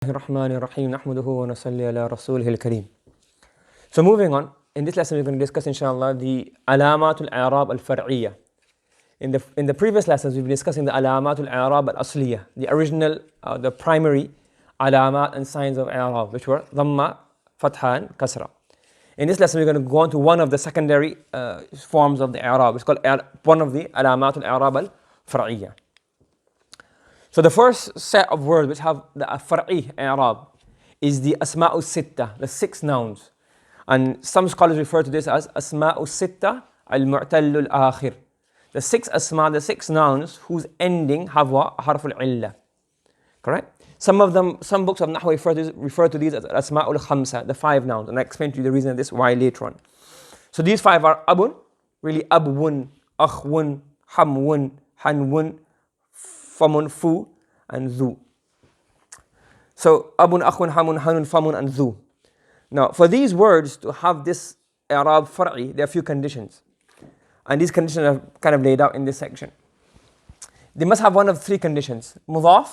الرحمن الرحيم نحمده ونصلي على رسوله الكريم. So moving on, in this lesson we're going to discuss inshallah the علامات الإعراب الفرعية. In the previous lessons we've been discussing the علامات الإعراب الأصلية, the original, the primary علامات and signs of إعراب, which were ضمة, فتحة, كسرة. In this lesson we're going to go on to one of the secondary forms of the إعراب. It's called one of the علامات الإعراب الفرعية. So the first set of words which have the far'i i'rab is the asma'u الستة, the six nouns. And some scholars refer to this as asma'u الستة al-mu'tallu al-akhir. The six asma, the six nouns whose ending have what? Harf al-illa. Correct? Some books of Nahw refer to these as asma'u al-khamsa, the five nouns. And I explain to you the reason of this why later on. So these five are abun, really abwun, akhwun, hamwun, hanwun, famun, fu, and zu. So abun, akhun, hamun, hanun, famun, and zu. Now for these words to have this i'rab far'i, there are a few conditions. And these conditions are kind of laid out in this section. They must have one of three conditions. Mudaf,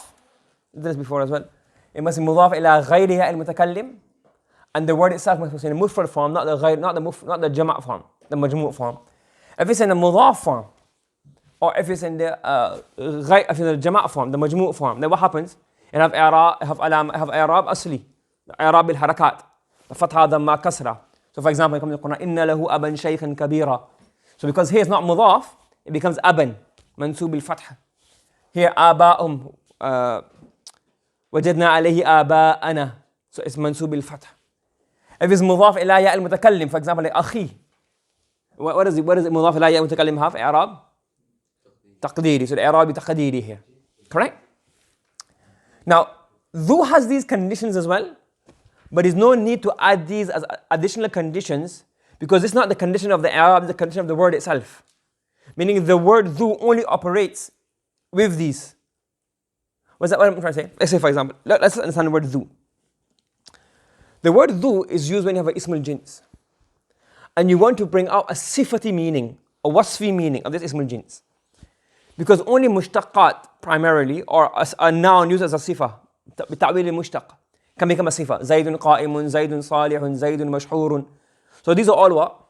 did this before as well. It must be mudaf ila ghayriha al-mutakallim. And the word itself must be in a mufrad form, not the jama' form, the majmu' form. If it's in a mudaf form, or if it's in the jama' form, the majmu' form, then what happens? It have i'rab asli, i'rab bil harakat, the fatha, dhamma, kasra. So for example, it comes in the Quran, inna lahu aban shaykhan kabira. So because here it's not mudaf, it becomes aban, mansub bil fatha. Here aba'um, wajadna alayhi aba'ana. So it's mansub bil fatha. If it's mudaf ila ya al-mutakallim, for example, like akhi. What is it mudaf ila ya al-mutakallim have? I'rab taqdiri. So the i'rab taqdiri here. Correct? Now, dhu has these conditions as well, but there's no need to add these as additional conditions because it's not the condition of the i'rab, it's the condition of the word itself. Meaning the word dhu only operates with these. What's that what I'm trying to say? Let's say for example, let's understand the word dhu. The word dhu is used when you have an ismul jins. And you want to bring out a sifati meaning, a wasfi meaning of this ismul jins. Because only mushtaqat primarily, or a noun used as a sifa, بتعويل المشتق, can become a sifa. Zaydun qa'imun, Zaydun salihun, Zaydun mashhurun. So these are all what?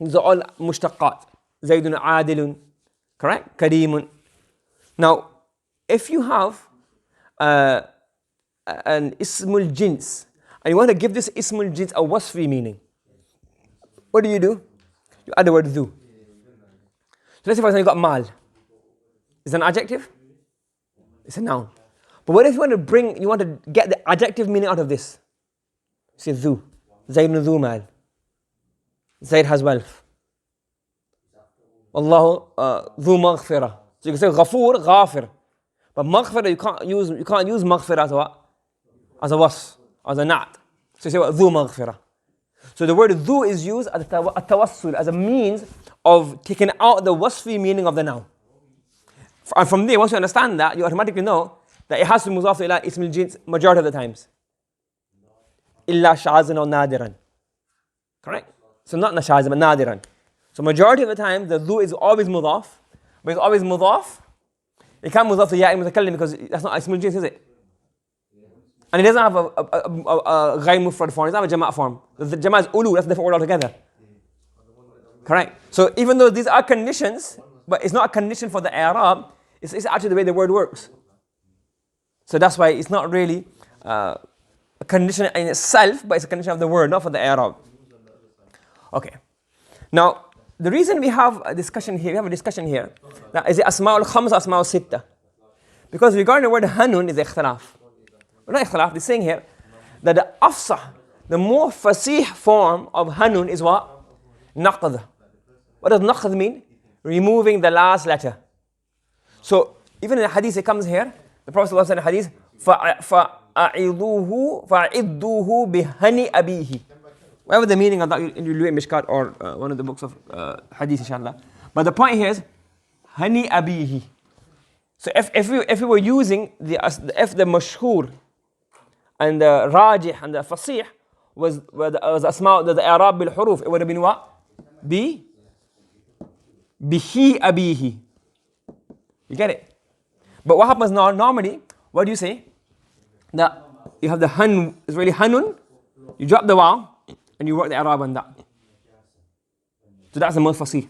These are all mushtaqat. Zaydun adilun, correct? Kareemun. Now, if you have an ismul jins, and you want to give this ismul jins a wasfi meaning, what do? You add the word dhu. So let's say for example you got mal. Is it an adjective? It's a noun. But what if you want to get the adjective meaning out of this? Say dhu. Zaydun dhu mal. Zayd has wealth. Allahu dhu maghfirah. So you can say ghafoor, ghafir. But maghfirah you can't use maghfirah as a what? As a was, as a na'at. So you say what? Dhu maghfirah. So the word dhu is used as a tawassul, as a means of taking out the wasfi meaning of the noun. And from there, once you understand that, you automatically know that it has to mudaf ila ismul jins majority of the times. Illa shazan or nadiran. Correct? So not shazan, but nadiran. So majority of the time, the dhu is always mudaf, but it's always mudaf. It can't mudaf to ya al-mutakallim because that's not ismul jins, is it? And it doesn't have a ghayr mufrad form, it doesn't have a jama' form. The jama' is ulu, that's a different word altogether. Correct? So even though these are conditions, but it's not a condition for the i'rab, it's actually the way the word works. So that's why it's not really a condition in itself, but it's a condition of the word, not for the i'rab. Okay. Now, the reason we have a discussion here, that is it asma'ul khams, asma'ul sitta. Because regarding the word hanun is ikhtilaf. Not ikhtilaf, they're saying here that the afsah, the more fasih form of hanun is what? Naqd. What does naqd mean? Removing the last letter. So even in the hadith it comes here, the Prophet said in the hadith, فَأَعِذُوهُ بِهَنِي أَبِيهِ. Whatever the meaning of that, in Mishkat or one of the books of hadith inshallah. But the point here is, hani abihi. So if we were using the mashhur and the rajih and the fasih was asma, the i'rab bil huruf, it would have been what? Bihi abihi. You get it? But what happens now, normally, what do you say? The you have the han, it's really hanun, you drop the waw, and you work the i'rab on that. So that's the most fasih.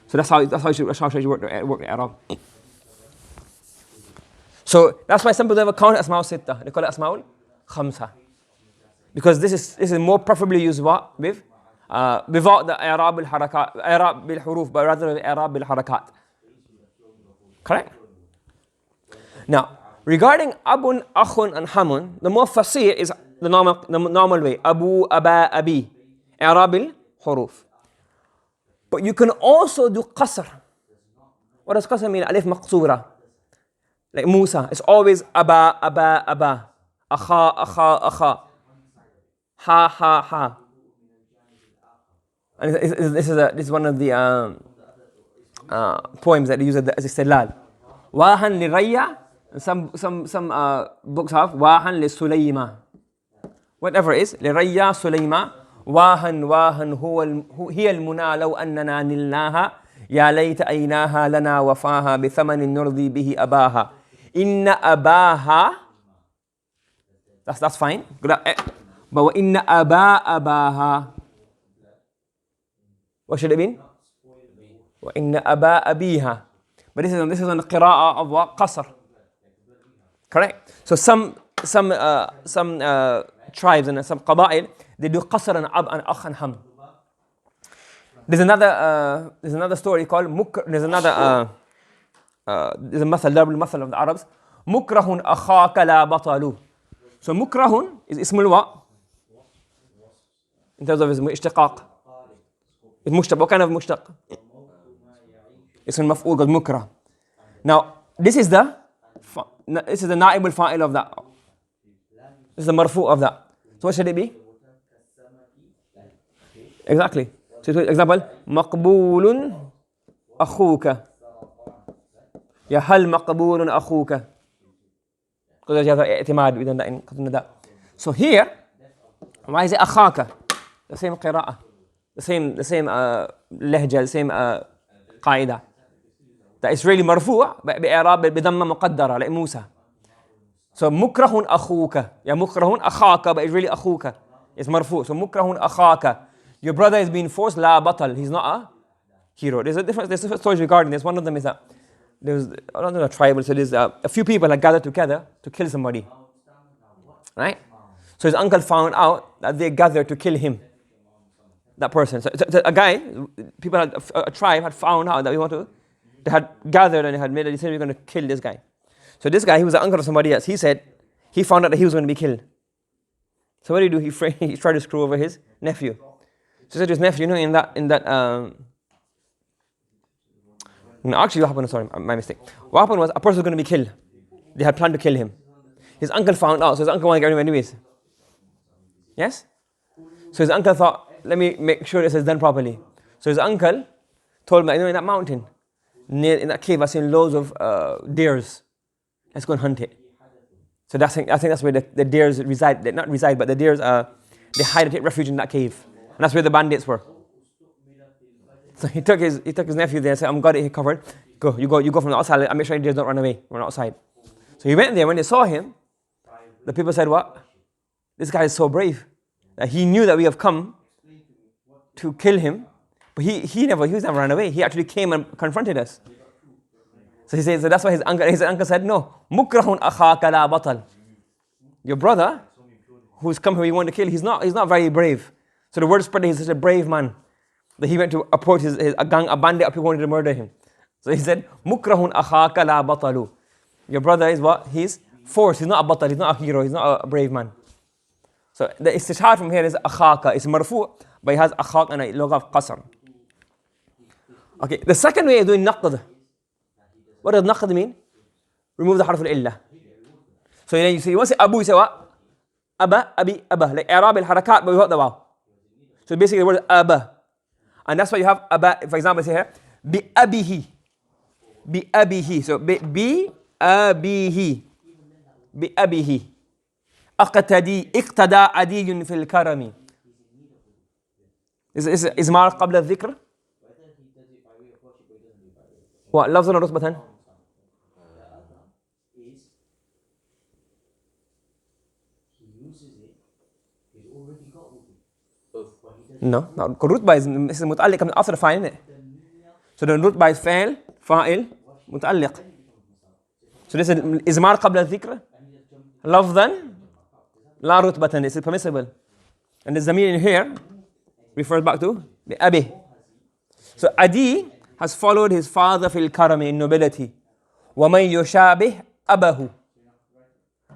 So that's how you should work the i'rab. So that's why some people don't count asma al-sitta. They call it asma al-khamsa. Because this is more preferably used what? Without the i'rab al-harakat, i'rab bil-huruf, but rather the i'rab bil-harakat. Correct? Now, regarding abun, akhun, and hamun, the more fasih is the normal way. Abu, aba, abi. I'rab al-huruf. But you can also do qasr. What does qasr mean? Alif maqsura. Like Musa, it's always aba, aba, aba. Akha, akha, akha. Ha, ha, ha. And this is one of the poems that they use as istidlal. Wahan li raya. Some books have wahan li sulayma. Whatever it is, li raya sulayma. واهن هي المنى لو أننا نلناها يا ليت أيناها لنا وفاها بثمن نرضي به أباها إن أباها that's fine but وإن أباها what should it mean وإن أبيها but this is on the قراءة of what قصر correct so some tribes and some قبائل they do qasr and ab and akh and ham. There's another story called there's a masal, double masal of the Arabs. Mukrahun akhaka la batalu. So mukrahun is ismul wa? In terms of his ishtiqaq. It's mushtaq. What kind of mushtaq? It's in maf'ul called mukrah. Now, this is the na'ib al-fa'il of that. This is the marfu of that. So what should it be? Exactly. So example, مقبول أخوك. يا هل مقبول أخوك. Because you have اعتماد within that. So here, why is it أخاك? The same قراءة, the same لهجة, the same قاعدة. That is really مرفوع بإعراب بضمة مقدرة like موسى. So مكره أخوك. يا مكره أخاك, but it's really أخوك. It's مرفوع. So مكره أخاك. Your brother is being forced, la batal. He's not a hero. There's different stories regarding this. One of them is that there's a tribal, so there's a few people that gathered together to kill somebody. Right? So his uncle found out that they gathered to kill him. That person. So a tribe had found out that they had gathered and they had made a decision we're going to kill this guy. So this guy, he was the uncle of somebody else. He said, he found out that he was going to be killed. So what did he do? He tried to screw over his nephew. So he said to his nephew, no, actually what happened, sorry, my mistake. What happened was a person was going to be killed. They had planned to kill him. His uncle found out, so his uncle wanted to get rid of him anyways. Yes? So his uncle thought, let me make sure this is done properly. So his uncle told me, in that mountain, in that cave, I've seen loads of deers. Let's go and hunt it. So I think that's where the deers reside. They not reside, but the deers, they hide and take refuge in that cave. And that's where the bandits were. So he took his nephew there and said, I'm got it covered. You go from the outside. I'll make sure the deers don't run away. Run outside. So he went there. When they saw him, the people said, what? This guy is so brave. That he knew that we have come to kill him. But he was never run away. He actually came and confronted us. So he said, so that's why his uncle said, no. Mukrahun akhaka la batal. Your brother, who's come here, you want to kill, he's not very brave. So the word spread that he's such a brave man that he went to approach a bandit of people wanted to murder him. So he said, Mukrahun akhaka la batalu. Your brother is what? He's forced. He's not a batal. He's not a hero. He's not a brave man. So the istishhad from here is akhaka. It's marfu, but it has akhak and a lugha of qasr. Okay, the second way is doing naqd. What does naqd mean? Remove the harf al-illah. So you say, you want to say abu, you say what? Aba, abi, abba. Like i'rab al-harakat, but without the waw. So basically the word is abba. And that's why you have abba, for example, say here, bi abihi. Bi abihi. So bi abihi. Bi abihi. اقتدي اقتدى عدي في الكرم. Is إزمار قبل الذكر؟ ولفظا ورتبة؟ No, not rutba is متعلق من after the fa'il, isn't it? So the rutba is فعل فاعل متعلق. So this is إزمار قبل الذكر لفظا لا رتبة. This is permissible. And the zamir in here refers back to the abi. So Adi has followed his father fil karami in nobility. وَمَنْ يُشَابِهْ أَبَهُ.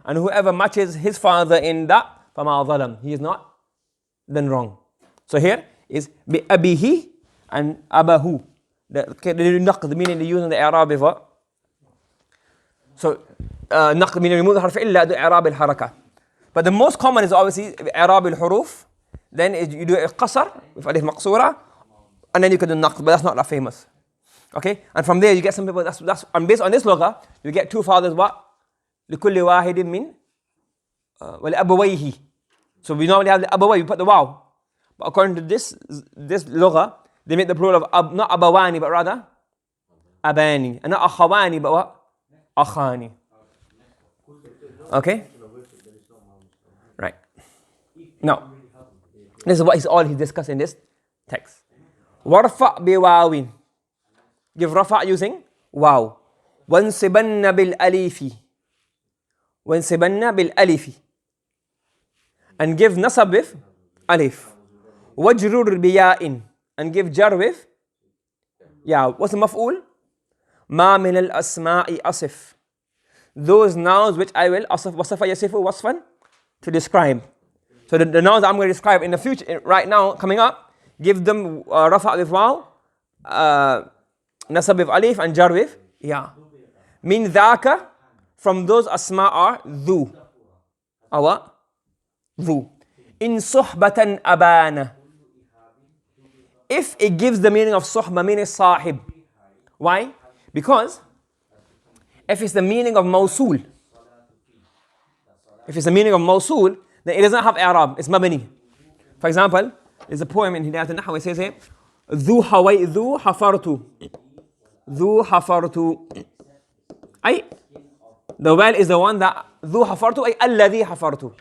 And whoever matches his father in that, فَمَا ظَلَمْ. He is not done wrong. So here is بِأَبِهِ and أَبَهُ. The naqd meaning they use in the i'rab before. So naqd meaning remove the harf illa, do i'rab al-haraka. But the most common is obviously i'rab al-huruf. Then you do a qasr with alif maqsura, and then you can do naqd, but that's not that famous. Okay, and from there you get some people. That's and based on this lugha, you get two fathers. What? لكل واحد من ولأبويه. So we normally have the abaway. We put the wow. But according to this lugha, they make the plural of not abawani, but rather abani, and not akhawani, but what? Akhani. Okay. Right. Now, this is what he's discussing in this text. Warfa biwawin. Give rafa using wow. Wansibanna bil alifi. Wansibanna bil alifi. And give nasab with alif. Wajrur biya'in. And give jar with ya. What's the maf'ul? Ma min al asma'i asif. Those nouns which I will asif wasafa yasifu wasfan to describe. So the nouns I'm going to describe in the future, right now, coming up, give them rafa with waw, nasab with alif, and jar with ya. Min dhaka, from those asma are dhu. Or what? Dhu. In suhbatan abana. If it gives the meaning of suhba, meaning sahib. Why? Because if it's the meaning of mawsul, then it doesn't have i'rab, it's mabni. For example, there's a poem in Hidayat al-Nahw, it says here, ذو حفرت. ذو حفرت. أي, the well is the one that ذو حفرت, أي الذي حفرت.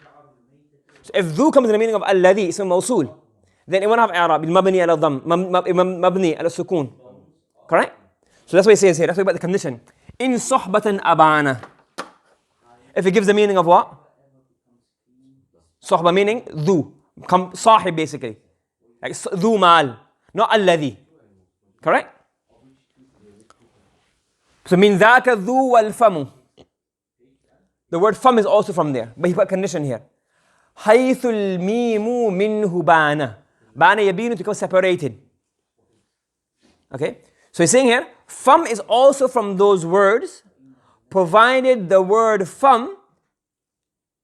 So if ذو comes in the meaning of الذي, it's a mawsul, then it won't have i'rab, it's mabni ala dhamm, mabni ala sukun. Correct? So that's what it says here, that's what about the condition. In suhbatan abana. If it gives the meaning of what? Suhba meaning dhu, sahib basically. Like dhu mal, not alladhi. Correct? So min dhaka dhu wal famu. The word fam is also from there, but he put a condition here. Haythul mimu minhu bana. Bana yabinu to become separated. Okay? So he's saying here, fam is also from those words, provided the word fam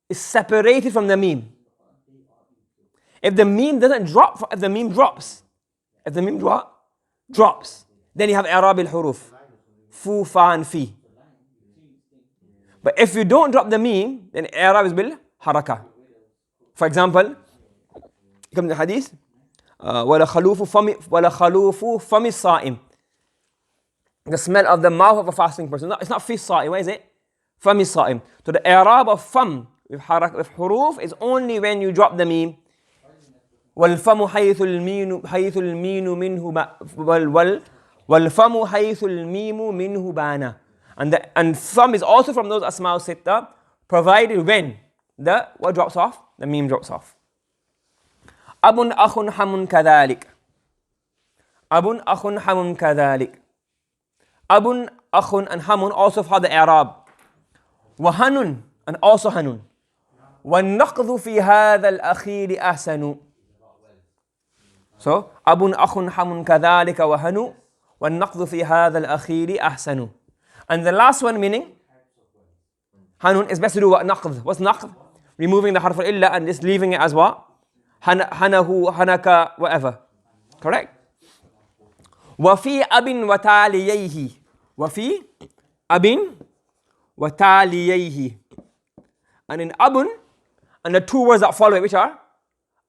is separated from the meme. If the meme doesn't drop, if the meme drops, drops, then you have i'rab al-huruf. Fu, fa, and fi. But if you don't drop the meme, then i'rab is bil haraka. For example, come the hadith, وَلَا خَلُوفُ فَمِ الصَّائِمِ. The smell of the mouth of a fasting person. No, it's not fi sa'im. Where is it? Fam sa'im. So the i'rab of fam with huruf is only when you drop the meme. وَالْفَمُ حَيْثُ الْمِينُ مِنْهُ بَانَ. And fam is also from those asma sitta, provided when the what drops off? The meme drops off. Abun akhun hamun kadhalik. Abun akhun hamun kadhalik. Abun, akhun, and hamun also for the i'rab. Wahanun, and also hanun. وَالنَّقْضُ فِي هَذَا الْأَخِيرِ أَحْسَنُ. So, abun, akhun, hamun, kadhalika, wahanu. وَالنَّقْضُ فِي هَذَا الْأَخِيرِ أَحْسَنُ. And the last one meaning, hanun, is best to do what? Naqd. What's naqd? Removing the harf al-illa and just leaving it as what? Hanahu, hanaka, whatever. Correct? وَفِي أَبٍ وَتَالِيَيْهِ. وَفِي أَبٍ وَتَالِيَيْهِ. And in abun, and the two words that follow it, which are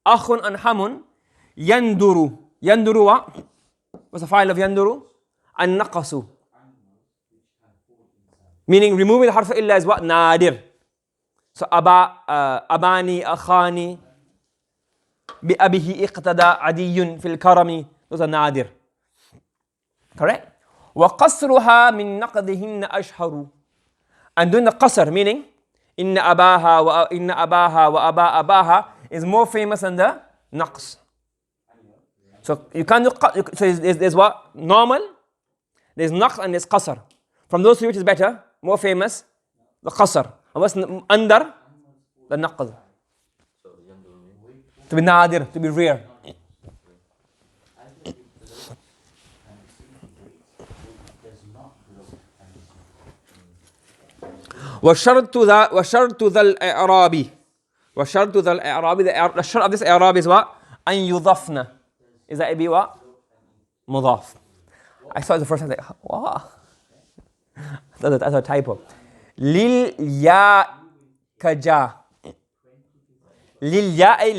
akhun and hamun, yanduru. Yanduru what? What's the file of yanduru? And naqasu. Meaning removing the harf illa is what? Nadir. So abani, akhani, bi abihi iqtada adiyun fil karami. Those are nadir. Correct? وَقَصْرُهَا مِن نَقْدِهِنَّ أَشْهَرُ. And doing the qasr, meaning inna abaha wa aba abaha is more famous than the naqs. So you can't do, so there's what? Normal, there's naqs and there's qasr. From those three, which is better? More famous? The qasr. And what's under? The naqd. To be nadir, to be rare. وشرط ذا الإعراب. وشرط ذا الإعراب. The shart of this إعراب is what? أن يضفنا. Is that be what? مضاف. I saw it the first time. Like, wow. That's a typo. للياء كجا. للياء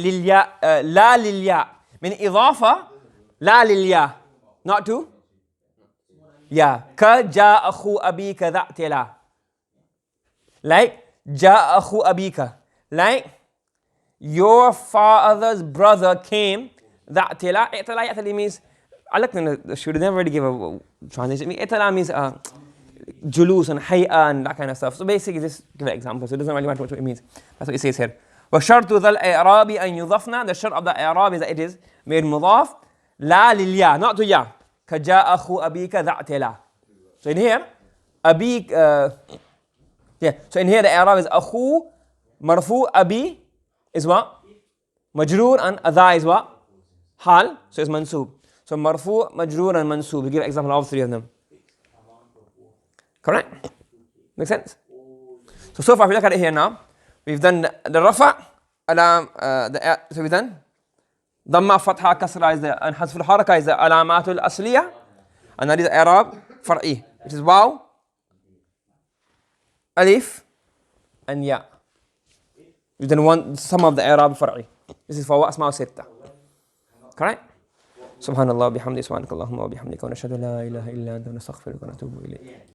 لا للياء. من إضافة لا للياء. Not to? Yeah. كجا أخو أبيك ذا اعتلا. Like جاء أخو أبيك. Like your father's brother came. That اعتلا actually means, I looked in the should never really give a translation. اعتلا means julus and hay'a and that kind of stuff. So basically just give an example. So it doesn't really matter what it means. That's what it says here. وشرط ذا الإعراب أن يضفنا. The shart of the إعراب is that it is made مضاف. لا لليا, not to ya. كجاء أخو أبيك ذا اعتلا. So in here أبيك yeah. So in here the i'rab is akhu marfu, abi is what? Majroor, and adha is what? Hal. So it's mansoob. So marfu, majroor and mansoob. We give an example of all three of them. Correct? Make sense? So far if we look at it here now, we've done the rafa, alam, so we've done dhamma, fatha, kasra is the, and hasful haraka is the alamatul asliya, and that is i'rab far'i, which is waw, alif and ya. We've done some of the i'rab far'i. This is for asma الستة. Correct? Subhanallah bihamdi subhanakallahumma wa bihamdika wa nashhadu la ilaha illa anta nastaghfiruka wa natubu ilayk.